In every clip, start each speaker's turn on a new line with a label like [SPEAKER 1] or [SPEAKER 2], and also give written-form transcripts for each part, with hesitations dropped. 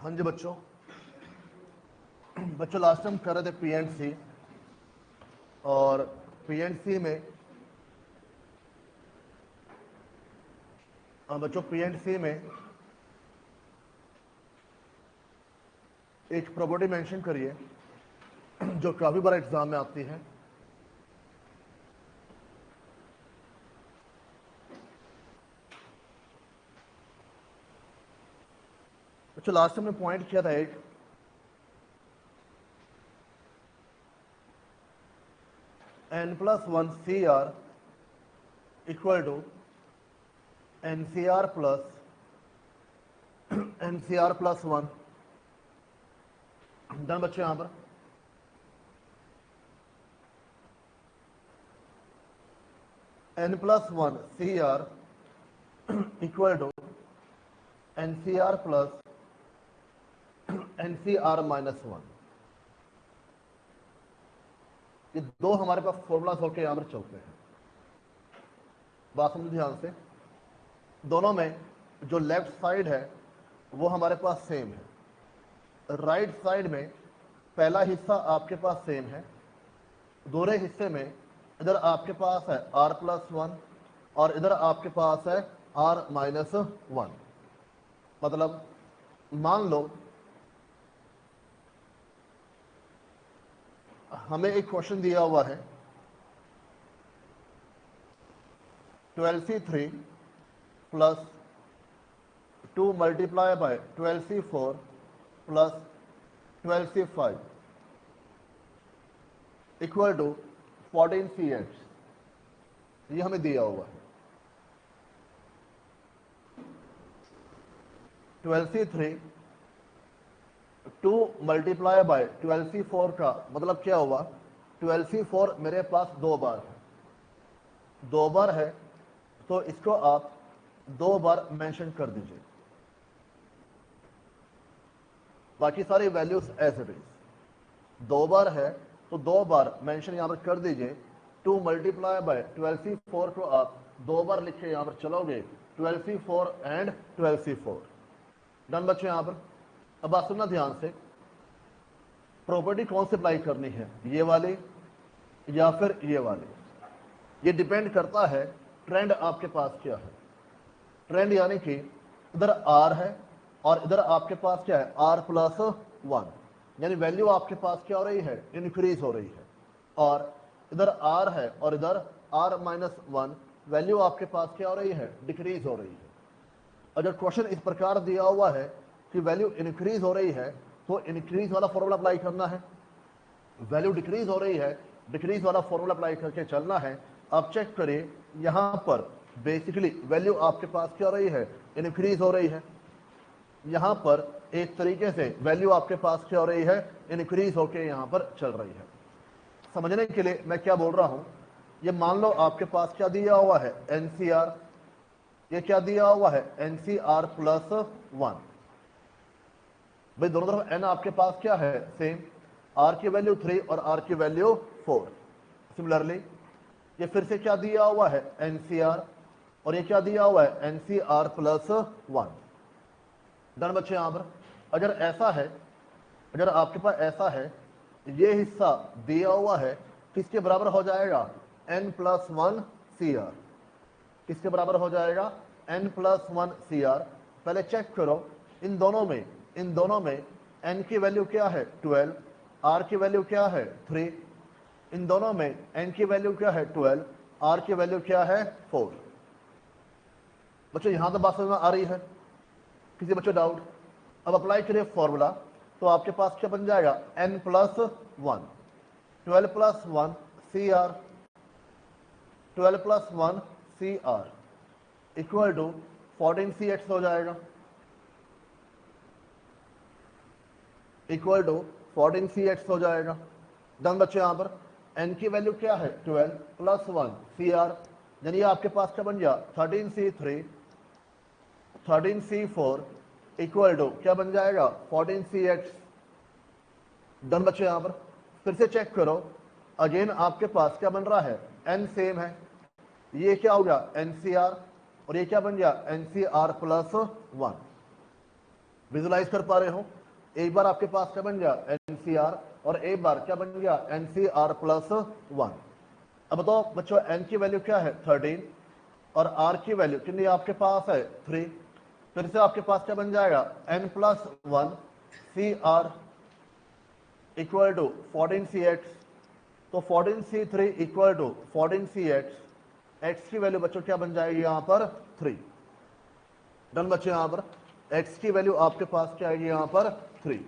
[SPEAKER 1] हाँ जी बच्चों, last time कर रहे थे पीएनसी, और पीएनसी में एक प्रॉपर्टी मेंशन करिए जो काफी बार एग्जाम में आती है। बच्चों लास्ट टाइम ने पॉइंट किया था एक, n+1 CR equal to NCR plus 1। Done बच्चों, यहां पर n+1 CR equal to NCR plus NCR minus 1। ये दो हमारे पास फॉर्मूलाज होकर यहां पर चलते हैं। बात समझो ध्यान से, दोनों में जो लेफ्ट साइड है वो हमारे पास सेम है। राइट साइड में पहला हिस्सा आपके पास सेम है, दूसरे हिस्से में इधर आपके पास है r+1 और इधर आपके पास है r-1। मतलब मान लो हमें एक क्वेश्चन दिया हुआ है 12C3 plus 2 multiply by 12C4 plus 12C5 equal to 14C8। ये हमें दिया हुआ है। 12C3 2 मल्टीप्लाई बाय 12C4 का मतलब क्या हुआ, 12C4 मेरे पास दो बार है तो इसको आप दो बार मेंशन कर दीजिए, बाकी सारी वैल्यूज एज इट इज। दो बार है तो दो बार मेंशन यहां पर कर दीजिए। 2 मल्टीप्लाई बाय 12C4 को आप दो बार लिख के यहां पर चलोगे, 12C4 एंड 12C4। डन बच्चे यहां पर। अब बात सुनना ध्यान से, प्रॉपर्टी कौन सी अप्लाई करनी है, ये वाली या फिर ये वाली, ये डिपेंड करता है ट्रेंड आपके पास क्या है। ट्रेंड यानी कि इधर r है और इधर आपके पास क्या है r+1, यानी वैल्यू आपके पास क्या हो रही है, इंक्रीज हो रही है। और इधर r है और इधर r-1, वैल्यू आपके पास क्या हो रही है, डिक्रीज हो रही है। अगर क्वेश्चन इस प्रकार दिया हुआ है कि वैल्यू इंक्रीज हो रही है तो इंक्रीज वाला फॉर्मूला अप्लाई करना है, वैल्यू डिक्रीज हो रही है डिक्रीज वाला फॉर्मूला अप्लाई करके चलना है। आप चेक करिए, यहां पर बेसिकली वैल्यू आपके पास क्या हो रही है, इंक्रीज हो रही है। यहां पर एक तरीके से वैल्यू आपके पास क्या हो रही है, इंक्रीज होके यहां पर चल रही है। समझने के लिए मैं क्या बोल रहा हूं, ये मान लो आपके पास क्या दिया हुआ है, NCR, ये क्या दिया हुआ है, NCR+1। भाई दोनों तरफ n आपके पास क्या है, सेम, r की वैल्यू 3 और r की वैल्यू 4। सिमिलरली ये फिर से क्या दिया हुआ है, NCR, और ये क्या दिया हुआ है, NCR+1। डन बच्चे यहां पर। अगर ऐसा है, अगर आपके पास ऐसा है, ये हिस्सा दिया हुआ है, किसके बराबर हो जाएगा, n+1 CR। किसके बराबर हो जाएगा, n+1 CR। पहले चेक करो इन दोनों में n की वैल्यू क्या है, 12, r की वैल्यू क्या है, 3। इन दोनों में n की वैल्यू क्या है, 12, r की वैल्यू क्या है, 4। बच्चों यहां तो बात समझ में आ रही है, किसी बच्चों डाउट? अब अप्लाई करिए फॉर्मूला, तो आपके पास क्या बन जाएगा, n+1, 12+1 CR, 12+1 CR equal to 14C8 हो जाएगा, इक्वल टू 14C8 हो जाएगा। डन बच्चे यहां पर n की वैल्यू क्या है, 12+1 CR, यानी आपके पास क्या बन गया, 13C3, 13C4 इक्वल टू क्या बन जाएगा, 14C8। डन बच्चे यहां पर। फिर से चेक करो, अगेन आपके पास क्या बन रहा है, n सेम है, ये क्या हो गया, NCR, और ये क्या बन गया, NCR+1। विजुलाइज कर पा रहे हो? एक बार आपके पास क्या बन गया एनसीआर, और एक बार क्या बन गया एनसीआर प्लस 1। अब बताओ बच्चों एन की वैल्यू क्या है 13 और आर की वैल्यू कितनी आपके पास है 3। फिर से आपके पास क्या बन जाएगा N plus 1 C R equal to 14 C X. तो 14 C 3 equal to 14 C X. X की वैल्यू बच्चों क्या बन जाएगी यहाँ पर 3। डन बच्चे, यहाँ पर एक्स की वैल्यू आपके पास क्या आएगी यहाँ पर 3।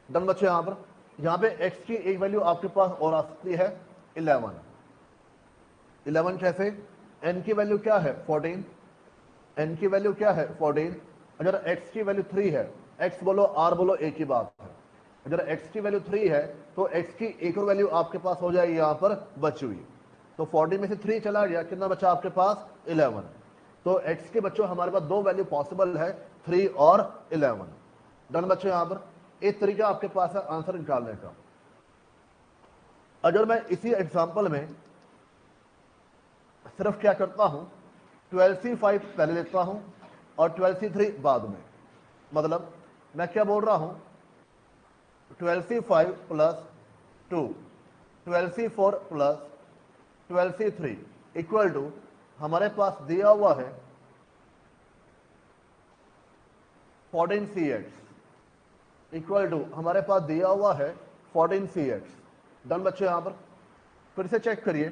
[SPEAKER 1] डन बच्चे, यहाँ पे एक्स की एक वैल्यू आपके पास और आ सकती है 11। 11 कैसे? एन की वैल्यू क्या है 14, एन की वैल्यू क्या है 14। अगर एक्स की वैल्यू 3 है, एक्स बोलो आर बोलो एक ही बात है, अगर एक्स की वैल्यू 3 है तो एक्स की एक और वैल्यू आपके पास हो जाएगी यहाँ पर बची हुई। तो 14 में से 3 चला गया, कितना बचा आपके पास 11। तो एक्स के बच्चों हमारे पास दो वैल्यू पॉसिबल है 3 और 11। डन बच्चों, यहाँ पर एक तरीका आपके पास है आंसर निकालने का। अगर मैं इसी एग्जाम्पल में सिर्फ क्या करता हूं 12C5 पहले लेता हूं और 12C3 बाद में, मतलब मैं क्या बोल रहा हूं 12C5 plus 2 12C4 plus 12C3 equal to हमारे पास दिया हुआ है 14CX इक्वल टू हमारे पास दिया हुआ है 14CX। डन बच्चे, यहां पर फिर से चेक करिए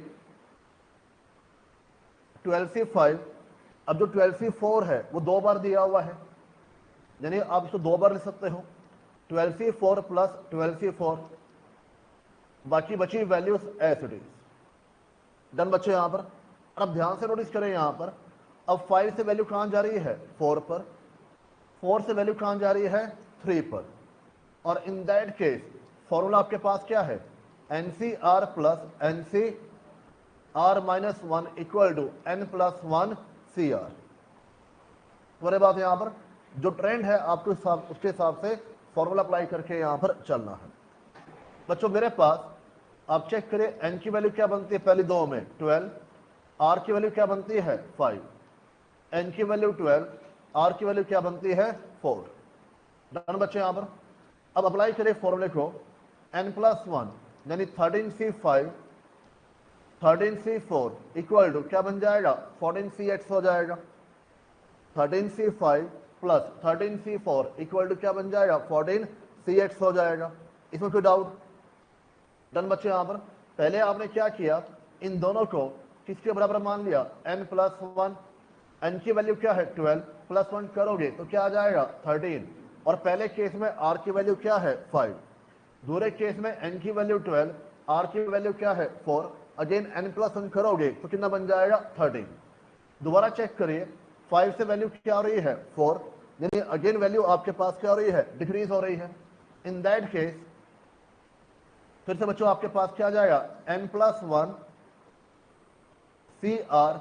[SPEAKER 1] 12C5, अब जो 12C4 है वो दो बार दिया हुआ है, यानी आप इसको दो बार लिख सकते हो 12C4 प्लस 12C4, बाकी बची values as it is. Done बच्चे, यहां पर अब ध्यान से नोटिस करें यहां पर अब 5 से वैल्यू कहां जा रही है 4 पर, 4 से वैल्यू कहां जा रही है 3 पर, और इन दैट केस फॉर्मूला आपके पास क्या है NCR plus NCR minus 1 equal to N plus 1 CR। तुम्हारे बात यहां पर जो ट्रेंड है आपको उसके हिसाब से फॉर्मूला अप्लाई करके यहां पर चलना है। बच्चों मेरे पास आप चेक करें N की वैल्यू क्या बनती है पहली दो में 12, R की वैल्यू क्या बनती है 5, N की वैल्यू 12, R की वैल्यू क्या बनती है 4। डन बच्चे, यहां पर अब अप्लाई करें फॉर्मूले को N प्लस 1 यानी 13C5 13C4 इक्वल टू क्या बन जाएगा 14CX हो जाएगा। 13C5 plus 13C4 equal to क्या बन जाएगा 14CX हो जाएगा। इसमें कोई डाउट? डन बच्चे, यहां पर पहले आपने क्या किया इन दोनों को किसके बराबर मान लिया N प्लस 1। N की वैल्यू क्या है 12 प्लस 1 करोगे तो क्या आ जाएगा 13, और पहले केस में R की वैल्यू क्या है 5, दूसरे केस में N की वैल्यू 12, R की वैल्यू क्या है 4, अगेन N प्लस 1 करोगे तो कितना बन जाएगा 13। दोबारा चेक करिए 5 से वैल्यू क्या हो रही है 4, यानी अगेन वैल्यू आपके पास क्या हो रही है डिक्रीज हो रही है। इन दैट केस फिर से बच्चों आपके पास क्या आ जाएगा N plus 1 CR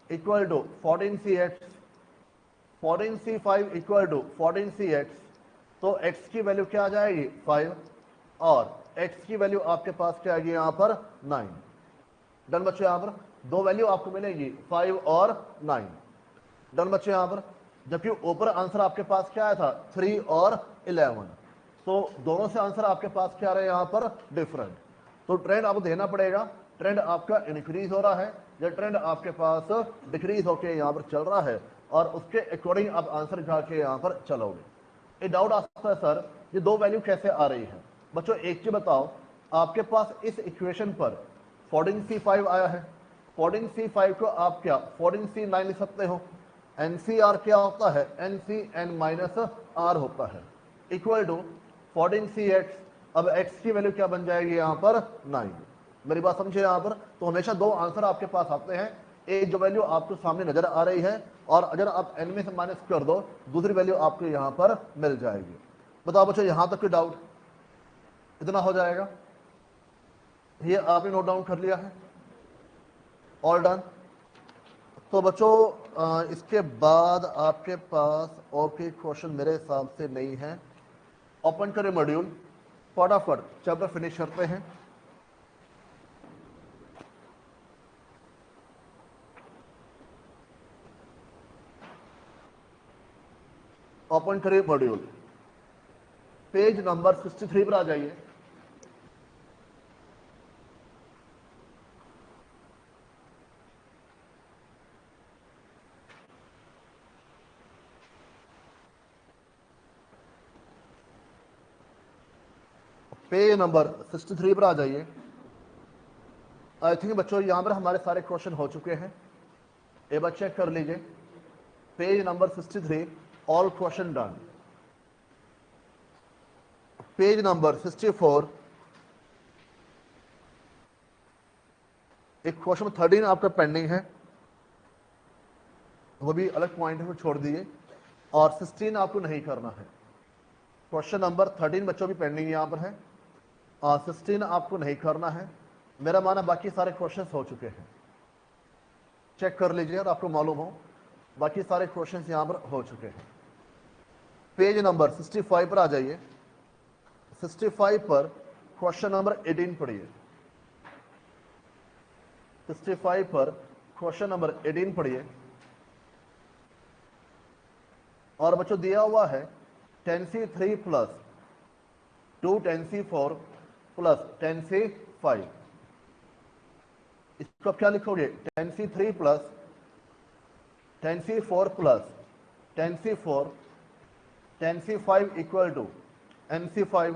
[SPEAKER 1] equal to 14CX, 14C5 equal to 14CX। तो x की वैल्यू क्या आ जाएगी 5 और x की वैल्यू आपके पास क्या आएगी यहां पर 9। डन बच्चों, यहां पर दो वैल्यू आपको मिलेगी 5 और 9। डन बच्चों, यहां पर जबकि ऊपर आंसर आपके पास क्या आया था 3 और 11, तो दोनों से आंसर आपके पास क्या आ रहे हैं यहां पर डिफरेंट। तो ट्रेंड आपको देना पड़ेगा, ट्रेंड आपका इंक्रीज हो रहा है या ट्रेंड आपके पास डिक्रीज होकर यहां पर चल रहा है, और उसके अकॉर्डिंग आप आंसर निकाल के यहां पर चलोगे। एक डाउट आ सकता है सर ये दो वैल्यू कैसे आ रही है। बच्चों एक चीज बताओ, आपके पास इस इक्वेशन पर 14C5 आया है, 14C5 को आप क्या 14C9 लिख सकते हो। NCR क्या होता है NCN माइनस R होता है इक्वल टू 14CX। अब x की वैल्यू क्या बन जाएगी यहां पर 9। मेरी बात समझे यहां पर? तो हमेशा दो आंसर आपके पास आते हैं, एक जो वैल्यू आपके सामने नजर आ रही है और अगर आप n में से माइनस कर दो दूसरी वैल्यू आपको यहां पर मिल जाएगी। बताओ बच्चों यहां तक कोई डाउट? इतना हो जाएगा, ये आपने नोट डाउन कर लिया है, ऑल डन। तो बच्चों इसके बाद आपके पास और कोई क्वेश्चन मेरे हिसाब से नहीं है। ओपन करें मॉड्यूल, फटाफट चैप्टर फिनिश करते हैं। ओपन करिए मॉड्यूल, पेज नंबर 63 पर आ जाइए। पेज नंबर 63 पर आ जाइए। आई थिंक बच्चों यहां पर हमारे सारे क्वेश्चन हो चुके हैं, एक बार चेक कर लीजिए। Page number 63, all question done. Page number 64, एक क्वेश्चन 13 आपका पेंडिंग है, वो भी अलग पॉइंट है, वो छोड़ दीजिए। और 16 आपको नहीं करना है। क्वेश्चन नंबर 13 बच्चों की पेंडिंग यहां पर है, और 16 आपको नहीं करना है। मेरा माना बाकी सारे क्वेश्चंस हो चुके हैं, चेक कर लीजिए और आपको मालूम हो बाकी सारे क्वेश्चंस यहां पर हो चुके हैं। पेज नंबर 65 पर आ जाइए। 65 पर क्वेश्चन नंबर 18 पढ़िए। 65 पर क्वेश्चन नंबर 18 पढ़िए। और बच्चों दिया हुआ है 10c3 plus 2 10c4 plus 10c5। इसको आप क्या लिखोगे? 10c3 plus 10c4 plus 10c4 10c5 equal to nc5।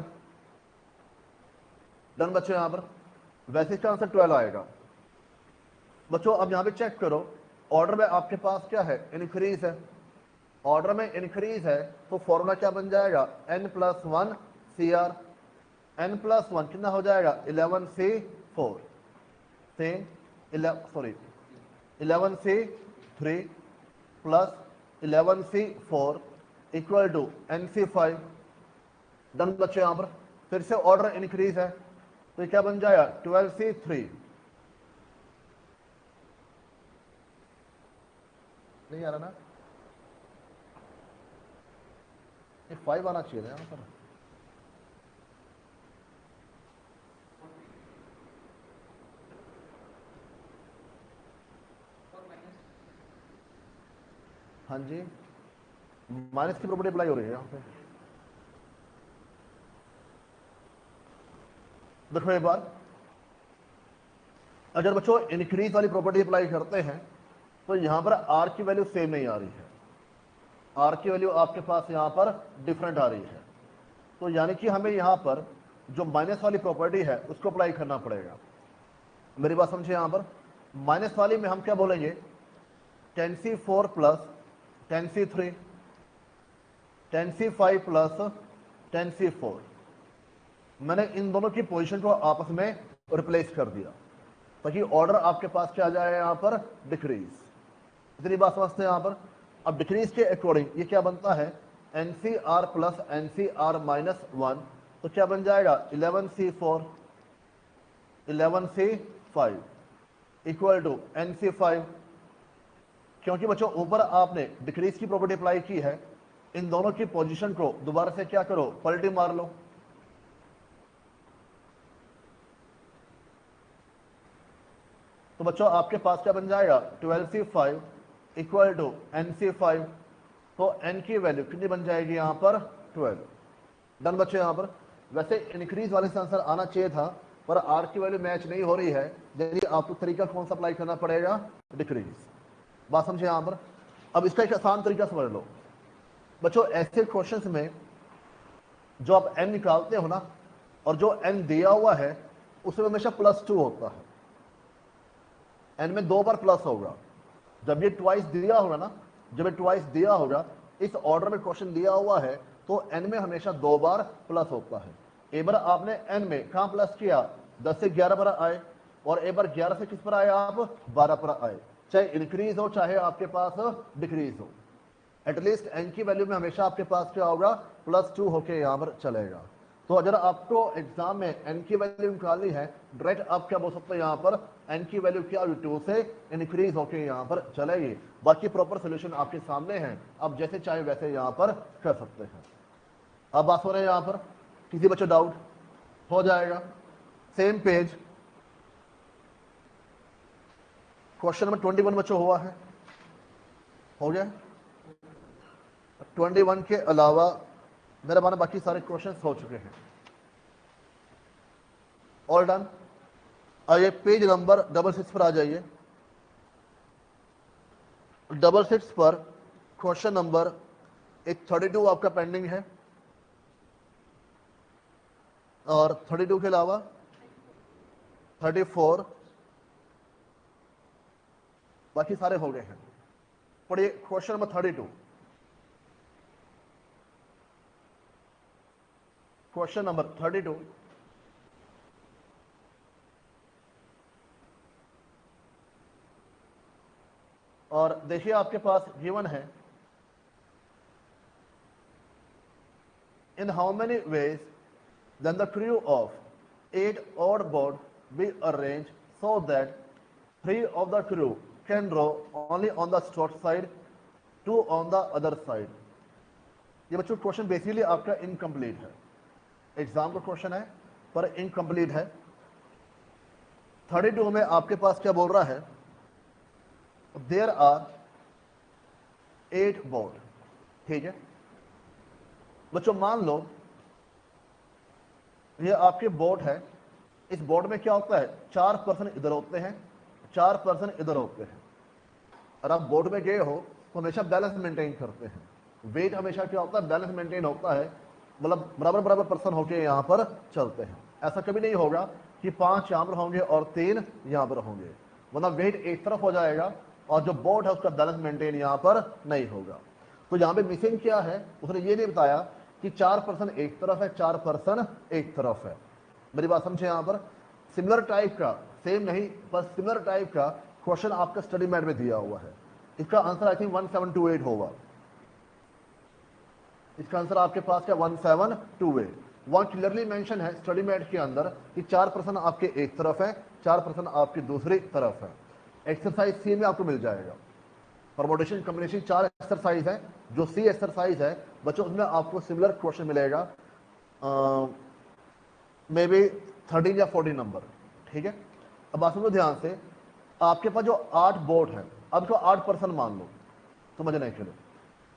[SPEAKER 1] Done बच्चों। यहां पर वैसे इसका आंसर 12 आएगा। बच्चों अब यहां पे चेक करो, ऑर्डर में आपके पास क्या है? इंक्रीज है। ऑर्डर में इंक्रीज है तो फॉर्मूला क्या बन जाएगा? n+1 CR। n+1 कितना हो जाएगा? 11c4 से 11c3 plus 11c4 equal to nc5। Done बच्चों। यहां पर फिर से ऑर्डर इंक्रीज है तो ये क्या बन जाएगा? 12c3। नहीं आ रहा ना? ये 5 आना चाहिए था यहां पर। हाँ जी, माइनस की प्रॉपर्टी अप्लाई हो रही है यहाँ पे। देखो एक बार, अगर बच्चों इंक्रीज वाली प्रॉपर्टी अप्लाई करते हैं तो यहां पर आर की वैल्यू सेम नहीं आ रही है, आर की वैल्यू आपके पास यहां पर डिफरेंट आ रही है। तो यानी कि हमें यहां पर जो माइनस वाली प्रॉपर्टी है उसको अप्लाई करना पड़ेगा। मेरी बात समझिए। यहां पर माइनस वाली में हम क्या बोलेंगे? 10c4 plus 10c3 10c5 plus 10c4। मैंने इन दोनों की पोजीशन को आपस में रिप्लेस कर दिया ताकि ऑर्डर आपके पास क्या आ जाए? यहां पर डिक्रीज। इतनी बात समझते हैं यहां पर। अब डिक्रीज के अकॉर्डिंग ये क्या बनता है? NCR प्लस NCR-1 तो क्या बन जाएगा? 11c4 11c5 equal to NC5। क्योंकि बच्चों ऊपर आपने डिक्रीज की प्रॉपर्टी अप्लाई की है, इन दोनों की पोजीशन को दोबारा से क्या करो? पलटी मार लो। तो बच्चों आपके पास क्या बन जाएगा? 12c5 equal to NC5। तो n की वैल्यू कितनी बन जाएगी यहां पर? 12। डन बच्चों। यहां पर वैसे इंक्रीज वाले से आंसर आना चाहिए था, पर r की वैल्यू मैच नहीं हो रही है, यदि आपको तरीका कौन सा अप्लाई करना पड़ेगा? डिक्रीज। बात समझे यहां पर। अब इसका एक आसान तरीका समझ लो बच्चों। ऐसे क्वेश्चंस में जो आप n निकालते हो ना, और जो n दिया हुआ है उसमें हमेशा +2 होता है। n में 2 बार प्लस होगा। जब ये ट्वाइस दिया होगा ना, जब ये ट्वाइस दिया होगा, इस ऑर्डर में क्वेश्चन दिया हुआ है तो n में हमेशा 2 बार प्लस होता है। एक बार आपने n में कहां प्लस किया? 10 से 11 पर आए, और एक बार 11 से किस पर आए? आप 12 पर आए। चाहे इंक्रीज हो चाहे आपके पास डिक्रीज हो, एटलीस्ट n की वैल्यू में हमेशा आपके पास क्या होगा? +2 होके यहां पर चलेगा। तो अगर आपको एग्जाम में n की वैल्यू निकालनी है, डायरेक्ट आप क्या बोल सकते हैं? यहां पर n की वैल्यू क्या होगी? 2 से इंक्रीज होके यहां पर चलेगी। बाकी प्रॉपर सोल्यूशन आपके सामने है, आप जैसे चाहे वैसे यहां पर कर सकते हैं। अब बात हो रही है यहां पर, किसी बच्चों डाउट? हो जाएगा। सेम पेज क्वेश्चन नंबर 21 बच्चों हुआ है, हो गया? 21 के अलावा मेरा माना बाकी सारे क्वेश्चंस हो चुके हैं। All done. आइए पेज नंबर 66 पर आ जाइए। 66 पर क्वेश्चन नंबर 32 आपका पेंडिंग है, और 32 के अलावा 34 बाकी सारे हो गए हैं। पढ़िए क्वेश्चन नंबर 32। क्वेश्चन नंबर 32, और देखिए आपके पास गिवन है, in how many ways then the crew of 8 odd board be arranged so that 3 of the crew can row only on the short side, 2 on the other side। ये बच्चों question basically आपका incomplete है, exam का question है पर incomplete है। 32 में आपके पास क्या बोल रहा है, देयर आर 8 बोर्ड। ठीक है बच्चों, मान लो ये आपके बोर्ड है, इस बोर्ड में क्या होता है, 4 पर्सन इधर होते हैं, 4 पर्सन इधर होते हैं, और आप बोर्ड में गए हो तो हमेशा बैलेंस मेंटेन करते हैं। वेट हमेशा क्या होता है, बैलेंस मेंटेन होता है, मतलब बराबर बराबर पर्सन होके यहाँ पर चलते हैं। ऐसा कभी नहीं होगा कि 5 यहाँ पर होंगे और 3 यहाँ पर होंगे, वरना वेट एक तरफ हो जाएगा और जो बोर्ड है उसका बैलेंस मेंटेन यहाँ पर नहीं होगा। तो यहाँ पे मिसिंग क्या है, उसने ये नहीं बताया कि 4 पर्सन एक तरफ है, 4 पर्सन एक तरफ है। मेरी बात समझे, यहाँ पर सिमिलर टाइप का, सेम नहीं पर सिमिलर टाइप का क्वेश्चन आपका स्टडी मैट में दिया हुआ है। इसका आंसर आई थिंक 1728 होगा। इसका आंसर आपके पास क्या, 1728। वहां क्लियरली मेंशन है स्टडी मैट के अंदर कि 4 पर्सन आपके एक तरफ है, 4 पर्सन आपकी दूसरी तरफ है। एक्सरसाइज सी में आपको मिल जाएगा। परमोटेशन कॉम्बिनेशन 4 एक्सरसाइज है, जो सी एक्सरसाइज है बच्चों उसमें आपको सिमिलर क्वेश्चन मिलेगा, मे बी 13 या 14 नंबर। ठीक है, अब बात सुनो ध्यान से। आपके पास जो 8 बोर्ड है, अब इसको 8 पर्सन मान लो, समझने के लिए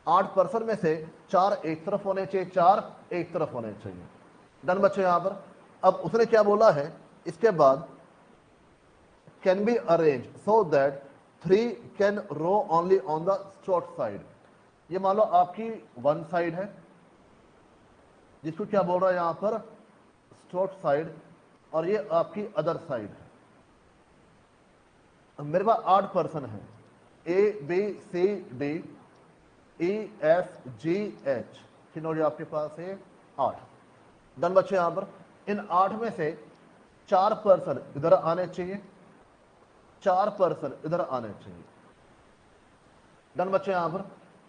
[SPEAKER 1] 8 पर्सन में से 4 एक तरफ होने चाहिए, 4 एक तरफ होने चाहिए। डन बच्चों यहां पर। अब उसने क्या बोला है इसके बाद, can be arrange so that 3 can row only on the short side. ये मान लो आपकी वन साइड है, जिसको क्या बोल रहा है यहां पर, शॉर्ट साइड, और ये आपकी अदर साइड है। मेरे पास 8 पर्सन है, A B C D E F G H, कितने हो आपके पास है, 8। डन बच्चे, यहां पर इन 8 में से 4 पर्सन इधर आने चाहिए, 4 पर्सन इधर आने चाहिए। डन बच्चे यहां पर।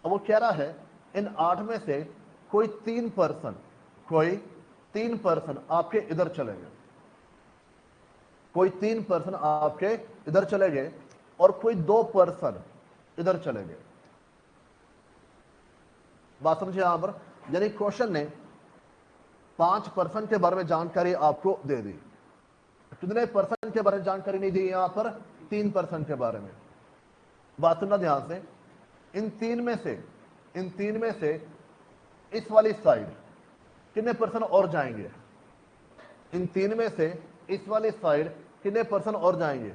[SPEAKER 1] अब वो कह रहा है इन 8 में से कोई 3 पर्सन, कोई 3 पर्सन आपके इधर चले गए, कोई 3 पर्सन आपके इधर चले गए, और कोई 2 पर्सन इधर चले गए। बात समझे यहां पर, यानी क्वेश्चन ने 5 पर्सन के बारे में जानकारी आपको दे दी, कितने पर्सन के बारे में जानकारी नहीं दी, यहां पर 3 पर्सन के बारे में। बात सुनना ध्यान से। इन तीन में से इस वाली साइड कितने पर्सन और जाएंगे, इन 3 में से इस वाली साइड कितने पर्सन और जाएंगे,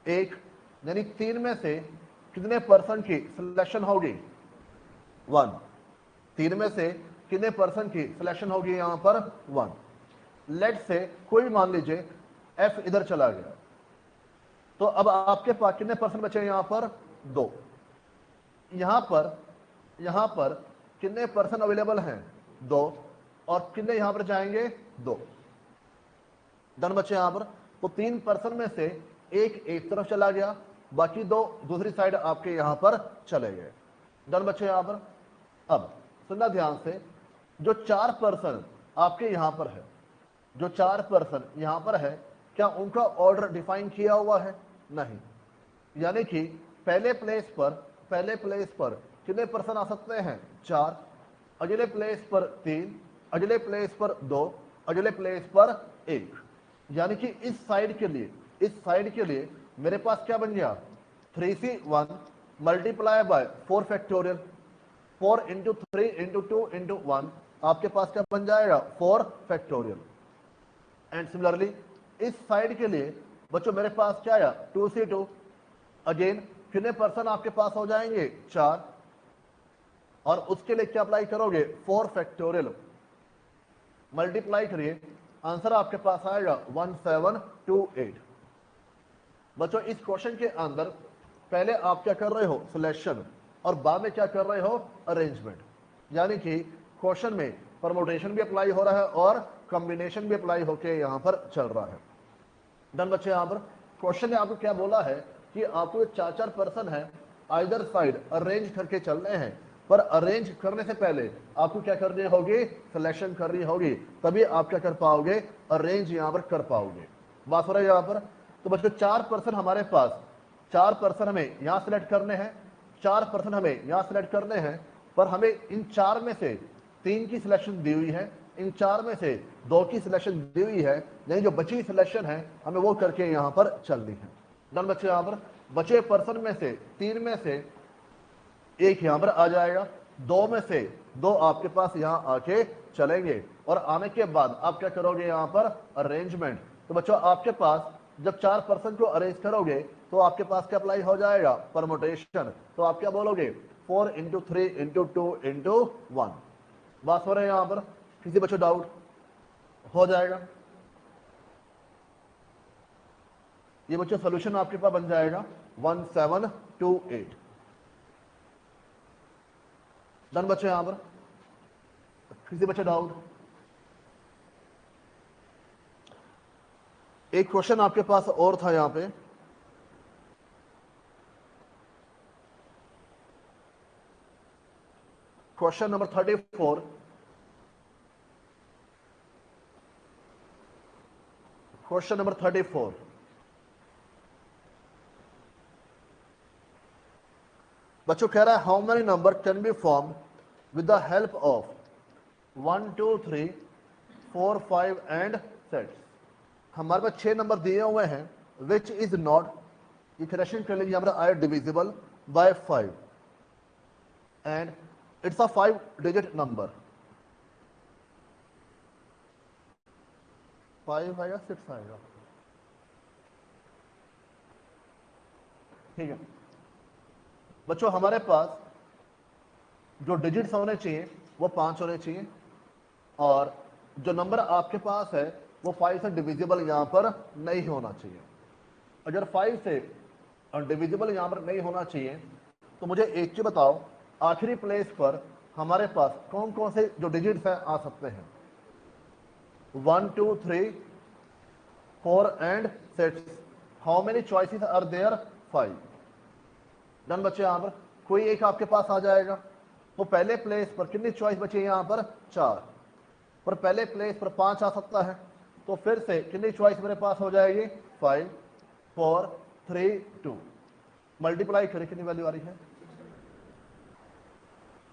[SPEAKER 1] 1। यानी 3 में से कितने पर्सन की सिलेक्शन होगी, 1। 3 में से कितने पर्सन की सिलेक्शन होगी यहां पर, 1। लेट से कोई मान लीजिए एफ इधर चला गया, तो अब आपके पास कितने पर्सन बचे यहां पर, 2। यहां पर कितने पर्सन अवेलेबल हैं, 2, और कितने यहां पर जाएंगे, 2। डन बचे यहां पर। तो 3 पर्सन में से एक तरफ चला गया, बाकी 2 दूसरी साइड आपके यहां पर चले गए। डन बचे यहां पर। अब सुनना ध्यान से, जो 4 पर्सन आपके यहां पर है, जो 4 पर्सन यहां पर है, क्या उनका ऑर्डर डिफाइन किया हुआ है, नहीं। यानी कि पहले प्लेस पर कितने पर्सन आ सकते हैं, 4, अगले प्लेस पर 3, अगले प्लेस पर 2, अगले प्लेस पर 1। यानी कि इस साइड के लिए मेरे पास क्या बन गया, 3C1 multiply by 4 factorial. 4 into 3 into 2 into 1 आपके पास क्या बन जाएगा 4 फैक्टोरियल। एंड सिमिलरली इस साइड के लिए बच्चों मेरे पास क्या आया 2c2, अगेन कितने पर्सन आपके पास हो जाएंगे 4, और उसके लिए क्या अप्लाई करोगे 4 फैक्टोरियल, मल्टीप्लाई करिए, आंसर आपके पास आएगा 1728। बच्चों इस क्वेश्चन के अंदर पहले आप क्या कर रहे हो सिलेक्शन, और बाद में क्या कर रहे हो अरेंजमेंट, यानी कि क्वेश्चन में परमोटेशन भी अप्लाई हो रहा है और कॉम्बिनेशन भी अप्लाई होके यहां पर चल रहा है। डन बच्चे, यहां पर क्वेश्चन ने आपको क्या बोला है कि आपको 4 पर्सन है आइदर साइड अरेंज करके चलने हैं, पर अरेंज करने से पहले आपको क्या करनी होगी सिलेक्शन करनी होगी, तभी आप क्या कर पाओगे अरेंज यहां पर कर पाओगे। बात हो रही है यहां पर। तो बच्चों 4 पर्सन हमारे पास, 4 पर्सन हमें यहां सिलेक्ट करने हैं, 4 पर्सन हमें यहां सिलेक्ट करने हैं, पर हमें इन 4 में से 3 की सिलेक्शन दी हुई है, इन 4 में से 2 की सिलेक्शन दी हुई है, यानी जो बची सिलेक्शन है हमें वो करके यहां पर चलनी है। डन बच्चे, यहां पर बचे पर्सन में से 3 में से एक यहां पर आ जाएगा, 2 में से 2 आपके पास यहां आके चलेंगे, और आने के बाद आप क्या करोगे यहां पर अरेंजमेंट। तो बच्चों आपके पास जब 4 पर्सन को अरेंज करोगे तो आपके पास क्या अप्लाई हो जाएगा परमोटेशन, तो आप क्या बोलोगे 4 इंटू 3 इंटू 2 इंटू 1। बात हो रहे हैं यहां पर, किसी बच्चों डाउट हो जाएगा। ये बच्चों सोल्यूशन आपके पास बन जाएगा 1728। डन बच्चे, यहां पर किसी बच्चे डाउट। एक क्वेश्चन आपके पास और था यहां पे, क्वेश्चन नंबर 34, क्वेश्चन नंबर 34 बच्चों कह रहा है how many number can be form with the help of 1 2 3 4 5 and sets. हमारे पास 6 नंबर दिए हुए हैं विच इज नॉट, ये करेक्शन कर लीजिए हमारा I divisible by 5 and it's a 5 digit number. 5 आएगा 6 आएगा, ठीक है बच्चों। हमारे पास जो डिजिट्स होने चाहिए वो 5 होने चाहिए, और जो नंबर आपके पास है वो 5 से डिविजिबल यहां पर नहीं होना चाहिए। अगर 5 से डिविजिबल यहां पर नहीं होना चाहिए तो मुझे एक चीज बताओ, आखिरी प्लेस पर हमारे पास कौन कौन से जो डिजिट्स हैं आ सकते हैं 1 2 3 4 and 6। How many choices are there 5। Done बच्चे, यहां पर कोई एक आपके पास आ जाएगा, तो पहले प्लेस पर कितनी चॉइस बची यहां पर 4, पर पहले प्लेस पर 5 आ सकता है, तो फिर से कितनी चॉइस मेरे पास हो जाएगी 5 4 3 2, मल्टीप्लाई करें कितनी वैल्यू आ रही है,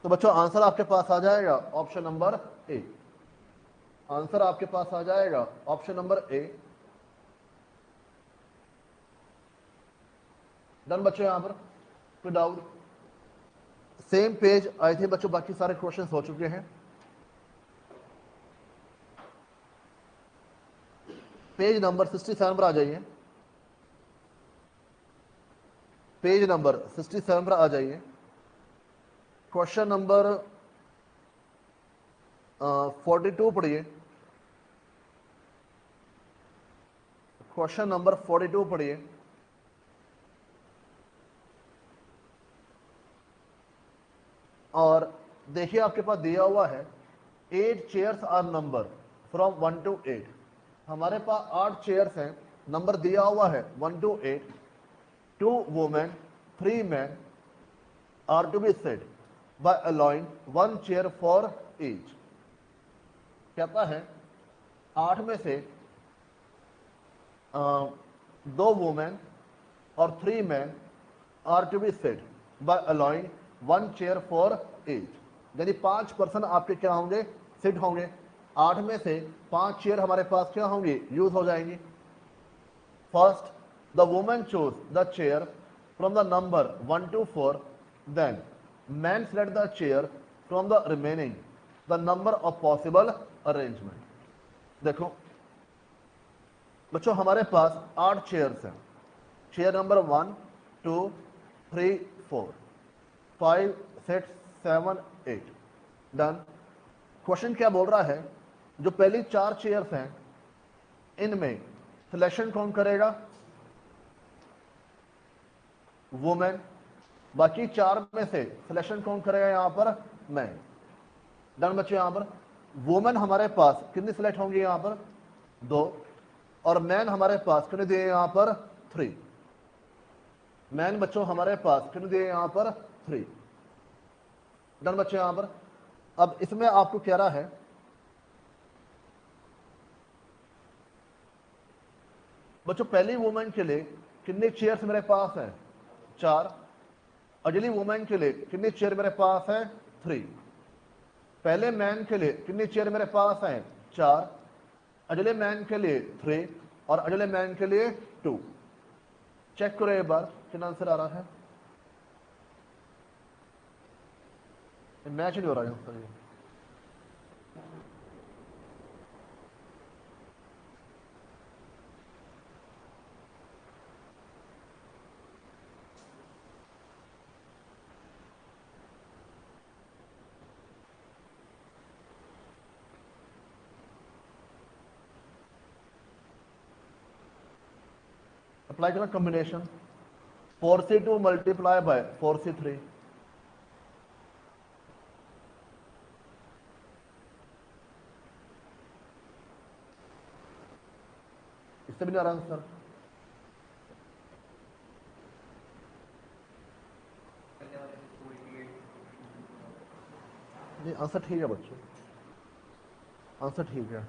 [SPEAKER 1] तो बच्चों आंसर आपके पास आ जाएगा ऑप्शन नंबर ए। आंसर आपके पास आ जाएगा ऑप्शन नंबर ए। डन बच्चों, यहां पर कोई doubt. Same page I think बच्चों बाकी सारे क्वेश्चंस हो चुके हैं। पेज नंबर 67 पर आ जाइए, पेज नंबर 67 पर आ जाइए। क्वेश्चन नंबर 42 पढ़िए, क्वेश्चन नंबर 42 पढ़िए। और देखिए आपके पास दिया हुआ है 8 chairs are number from 1 to 8। हमारे पास 8 चेयर्स हैं, नंबर दिया हुआ है 1 to 8। 2 women 3 man are to be set by allowing 1 chair for each. कहता है 8 में से 2 वुमेन और 3 man are to be set by allowing 1 chair for each, यानी 5 पर्सन आपके क्या होंगे सिट होंगे। 8 में से 5 चेयर हमारे पास क्या होंगी यूज हो जाएंगी। First the women choose the chair from the number 1 to 4, then man select the chair from the remaining the number of possible arrangement. देखो बच्चों हमारे पास 8 चेयर्स हैं, चेयर नंबर 1 2 3 4 5 6 7 8 डन। क्वेश्चन क्या बोल रहा है, जो पहली 4 चेयर्स हैं इनमें सिलेक्शन कौन करेगा, वुमेन। बाकी 4 में से सिलेक्शन कौन करेगा, यहां पर मैन। डन बच्चों, यहां पर वुमेन हमारे पास कितनी सिलेक्ट होंगी, यहां पर 2, और मैन हमारे पास कितने दिए यहां पर 3। मैन बच्चों हमारे पास कितने दिए यहां पर 3। डन बच्चों, यहां पर अब इसमें आपको कह रहा है बच्चों पहली वुमेन के लिए कितने चेयर्स मेरे पास है, 4। अगली वुमेन के लिए कितनी चेयर मेरे पास है, 3। पहले मैन के लिए कितनी चेयर मेरे पास है, 4। अगले मैन के लिए 3 और अगले मैन के लिए 2। चेक करो एक बार कितना आंसर आ रहा है। मैच नहीं हो रहा है सर, ये अप्लाई करना combination 4C2 multiply by 4C3। इससे भी नहीं आ रहा आंसर। नहीं आंसर ठीक है बच्चों, आंसर ठीक है।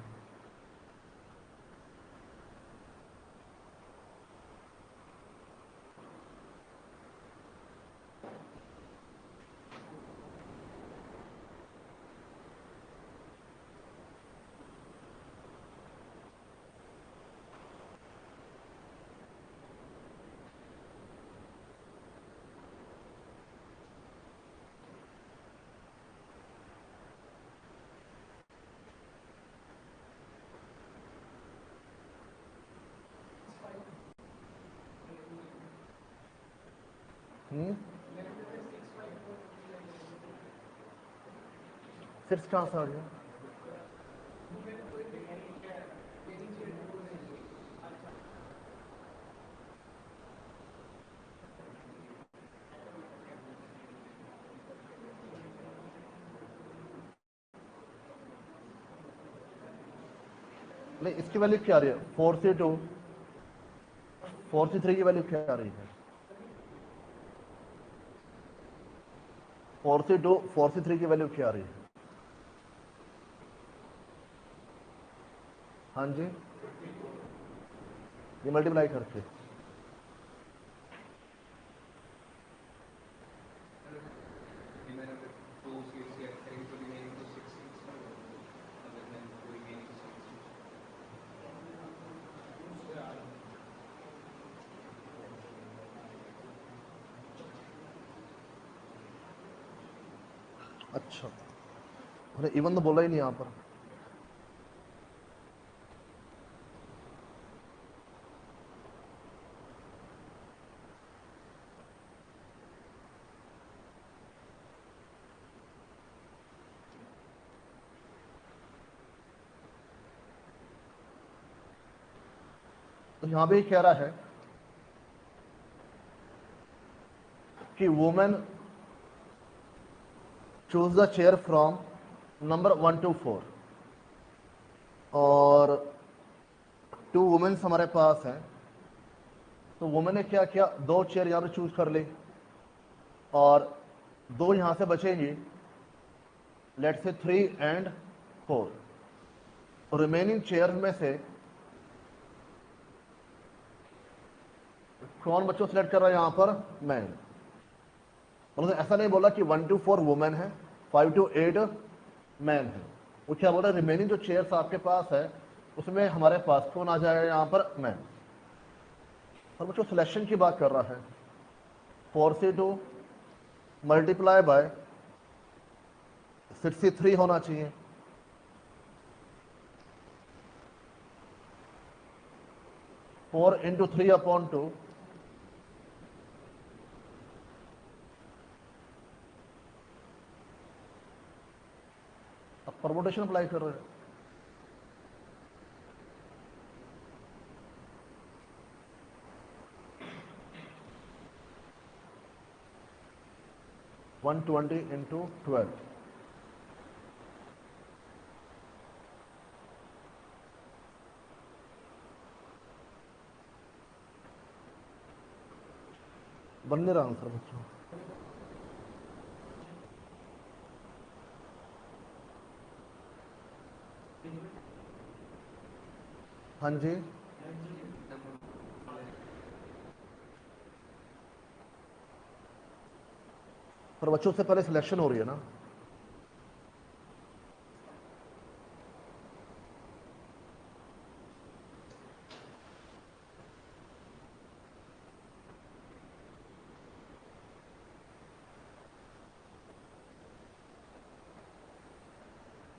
[SPEAKER 1] सिक्स कहां से आ गया, नहीं इसकी वैल्यू क्या आ रही है, 4C2 4C3 की वैल्यू क्या आ रही है, 4C2 4C3 की वैल्यू क्या आ रही है। हाँ जी, ये मल्टीप्लाई करके अच्छा, अरे इवन तो बोला ही नहीं यहाँ पर। तो यहाँ भी कह रहा है कि women choose the chair from number 1 to 4 और 2 वुमेन्स हमारे पास हैं। तो वुमेन ने क्या किया, 2 चेयर यहाँ पे चूज कर ली और 2 यहाँ से बचेंगी, let's say 3 and 4। Remaining chair में से कौन बच्चों सेलेक्ट कर रहा है यहाँ पर, मैन। मतलब ऐसा नहीं बोला कि 1 to 4 वुमेन है, 5 to 8 मैन है। वो क्या बोल रहा है, रिमेनिंग जो चेयर्स आपके पास है उसमें हमारे पास कौन आ जाएगा यहाँ पर, मैन। और बच्चों सिलेक्शन की बात कर रहा है, 4C2 मल्टीप्लाई बाय 63 होना चाहिए। Four into 3/2। अब परमुटेशन अप्लाई कर रहे हैं। One 20 into 12। बन नहीं रहा आंसर बच्चों। हाँ जी, पर बच्चों से पहले सिलेक्शन हो रही है ना।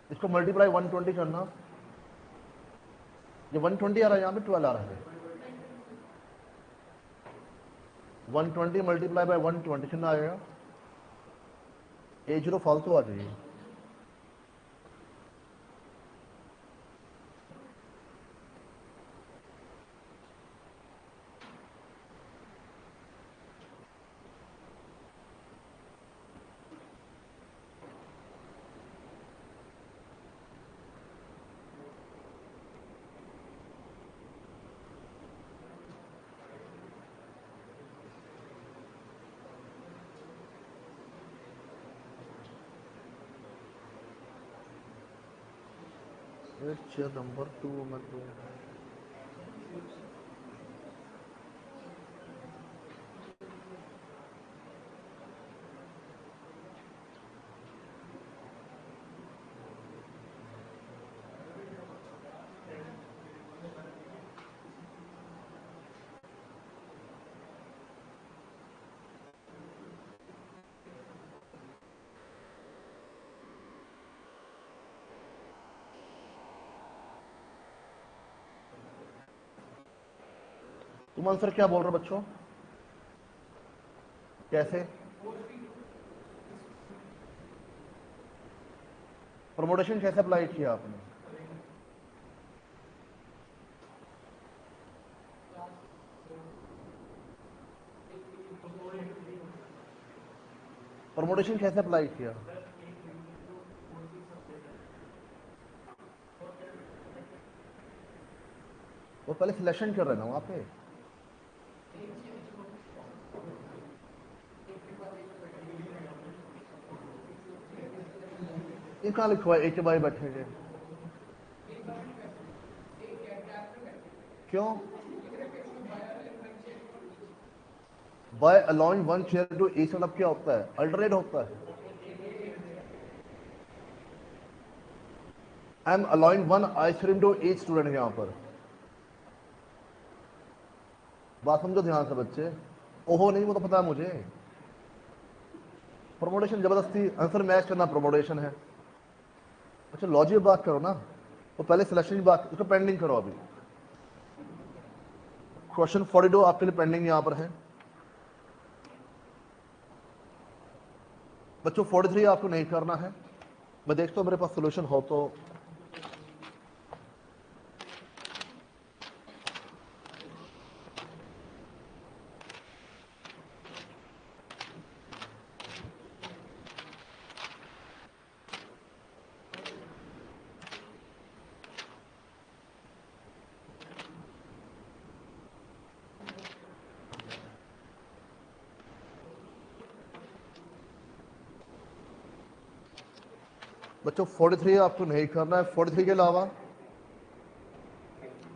[SPEAKER 1] इसको मल्टीप्लाई 120 करना। ये 120 आ रहा है, यहाँ पे 12 आ रहा है। 120 मल्टीप्लाई बाय 120 कितना आएगा? A0 फालतू आ जाइए। चेयर नंबर 2 में दो। तुम आंसर क्या बोल रहे हो बच्चों? कैसे? प्रमोटेशन कैसे अप्लाई किया आपने? प्रमोटेशन कैसे अप्लाई किया? वो पहले सिलेक्शन कर रहे हैं ना वहां पे। ये कहाँ लिखा हुआ है एक बाई बैठेंगे? क्यों? By allowing one chair to each, मतलब क्या होता है? अल्टरनेट होता है। I am allowing one ice cream to each student. यहाँ पर बात समझो ध्यान से बच्चे। ओहो नहीं, वो तो पता है मुझे। प्रमोटेशन जबरदस्ती आंसर मैच करना प्रमोटेशन है। अच्छा लॉजिक बात करो ना, वो पहले सिलेक्शन की बात, उसको पेंडिंग करो अभी। क्वेश्चन 42 आपके लिए पेंडिंग यहाँ पर है बच्चों। 43 आपको नहीं करना है। मैं देखता हूँ मेरे पास सोल्यूशन हो तो। बच्चों 43 आपको नहीं करना है। 43 के अलावा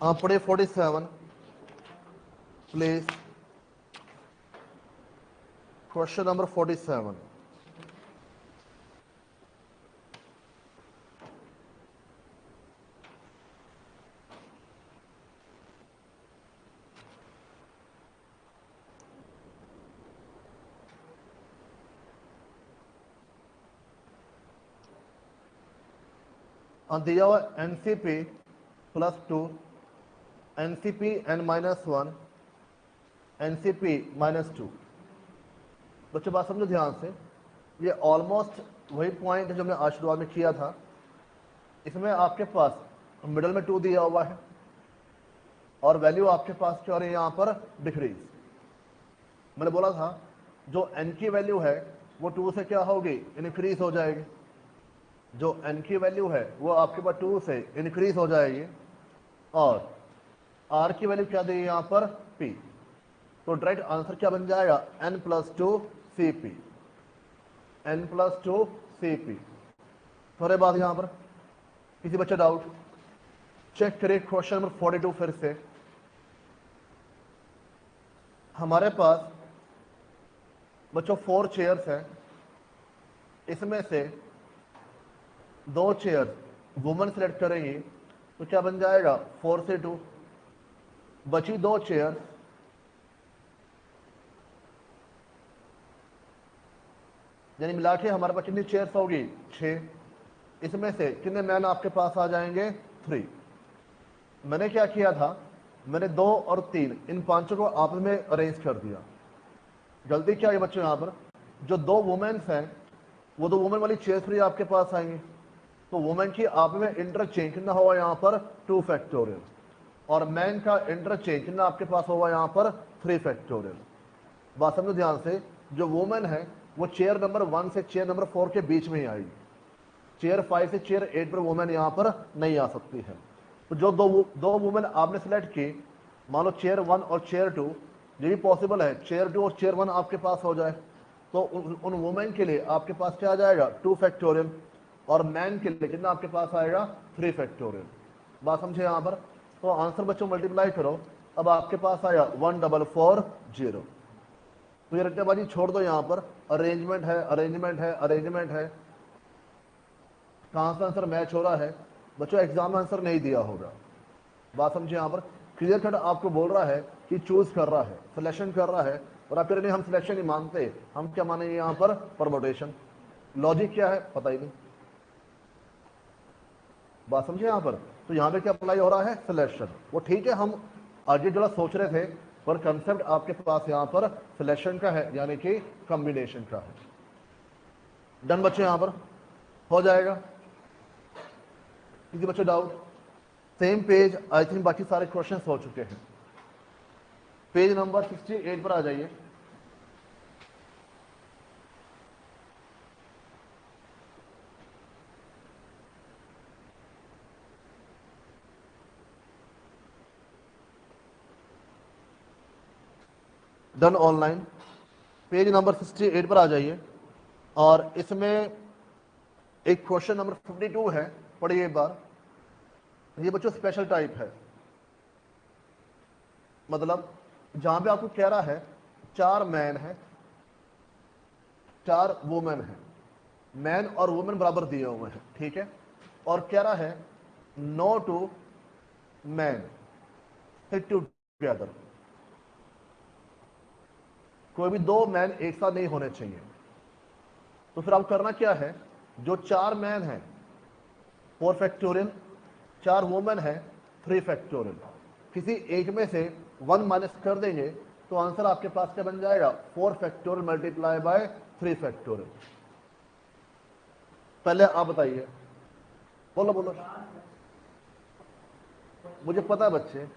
[SPEAKER 1] आप पढ़े 47 प्लीज। Question number 47। दिया हुआ NCP +2, NCP n-1, NCP -2। बच्चों बात समझो ध्यान से, ये ऑलमोस्ट वही पॉइंट है जो हमने आज शुरुआत में किया था। इसमें आपके पास मिडल में 2 दिया हुआ है और वैल्यू आपके पास क्या हो रही है यहाँ पर, डिक्रीज। मैंने बोला था जो n की वैल्यू है वो 2 से क्या होगी, इंक्रीज हो जाएगी। जो n की वैल्यू है वो आपके पास 2 से इंक्रीज हो जाएगी और r की वैल्यू क्या दी है यहाँ पर, p। तो डायरेक्ट आंसर क्या बन जाएगा, n+2 CP, n+2 CP। थोड़े बाद यहाँ पर किसी बच्चे डाउट, चेक करिए क्वेश्चन नंबर 42 फिर से। हमारे पास बच्चों 4 चेयर्स हैं, इसमें से 2 चेयर वुमन सेलेक्ट करेंगी तो क्या बन जाएगा, 4 से 2। बची 2 चेयर यानी मिला के हमारे पास कितनी चेयर्स होगी, 6। इसमें से कितने मैन आपके पास आ जाएंगे, 3। मैंने क्या किया था, मैंने 2 और 3 इन पांचों को आपस में अरेंज कर दिया। गलती क्या है बच्चों, यहाँ पर जो 2 वुमेन्स हैं वो 2 वुमेन वाली चेयर फ्री आपके पास आएंगे, तो वुमेन की आप में इंटरचेंज कितना होगा यहाँ पर, 2 फैक्टोरियल, और मैन का इंटरचेंज कितना आपके पास होगा यहाँ पर, 3 फैक्टोरियल। बात समझो ध्यान से, जो वुमेन है वो चेयर नंबर 1 से चेयर नंबर 4 के बीच में ही आएगी, चेयर 5 से चेयर 8 पर वुमेन यहाँ पर नहीं आ सकती है। तो जो दो वुमेन आपने सेलेक्ट की, मान लो चेयर 1 और चेयर 2, ये भी पॉसिबल है चेयर 2 और चेयर 1 आपके पास हो जाए, तो उन वुमेन के लिए आपके पास क्या आ जाएगा, 2 फैक्टोरियल, और मैन के लिए कितना आपके पास आएगा, 3 फैक्टोरियल। बात समझे यहाँ पर। तो आंसर बच्चों मल्टीप्लाई करो, अब आपके पास आया 1440। तो ये रट्टेबाजी छोड़ दो, यहाँ पर अरेंजमेंट है, अरेंजमेंट है, अरेंजमेंट है, कहाँ से आंसर मैच हो रहा है बच्चों, एग्जाम में आंसर नहीं दिया होगा। बात समझिए, यहाँ पर क्लियर कट आपको बोल रहा है कि चूज कर रहा है, सिलेक्शन कर रहा है, और आप कह रहे नहीं हम सिलेक्शन नहीं मानते, हम क्या मानेंगे यहाँ पर, परमोटेशन। लॉजिक क्या है पता ही नहीं। बात समझिए यहाँ पर, तो यहाँ पे क्या अप्लाई हो रहा है, सिलेक्शन। वो ठीक है, हम आगे जो सोच रहे थे, पर कंसेप्ट आपके पास यहाँ पर सिलेक्शन का है, यानी कि कॉम्बिनेशन का है। डन बच्चे, यहाँ पर हो जाएगा। किसी बच्चे doubt, same page I think बाकी सारे क्वेश्चंस हो चुके हैं। पेज नंबर 68 पर आ जाइए। डन ऑनलाइन, पेज नंबर 68 पर आ जाइए, और इसमें एक क्वेश्चन नंबर 52 है, पढ़िए एक बार। ये बच्चों स्पेशल टाइप है, मतलब जहां पे आपको कह रहा है 4 मैन है 4 वुमेन है, मैन और वुमेन बराबर दिए हुए हैं, ठीक है, और कह रहा है no two man sit together, कोई भी 2 मैन एक साथ नहीं होने चाहिए। तो फिर आप करना क्या है, जो 4 मैन है 4 फैक्टोरियल, 4 वुमेन है 3 फैक्टोरियल, किसी एक में से 1 माइनस कर देंगे तो आंसर आपके पास क्या बन जाएगा, 4 फैक्टोरियल मल्टीप्लाई बाय 3 फैक्टोरियल। पहले आप बताइए, बोलो बोलो। मुझे पता है बच्चे,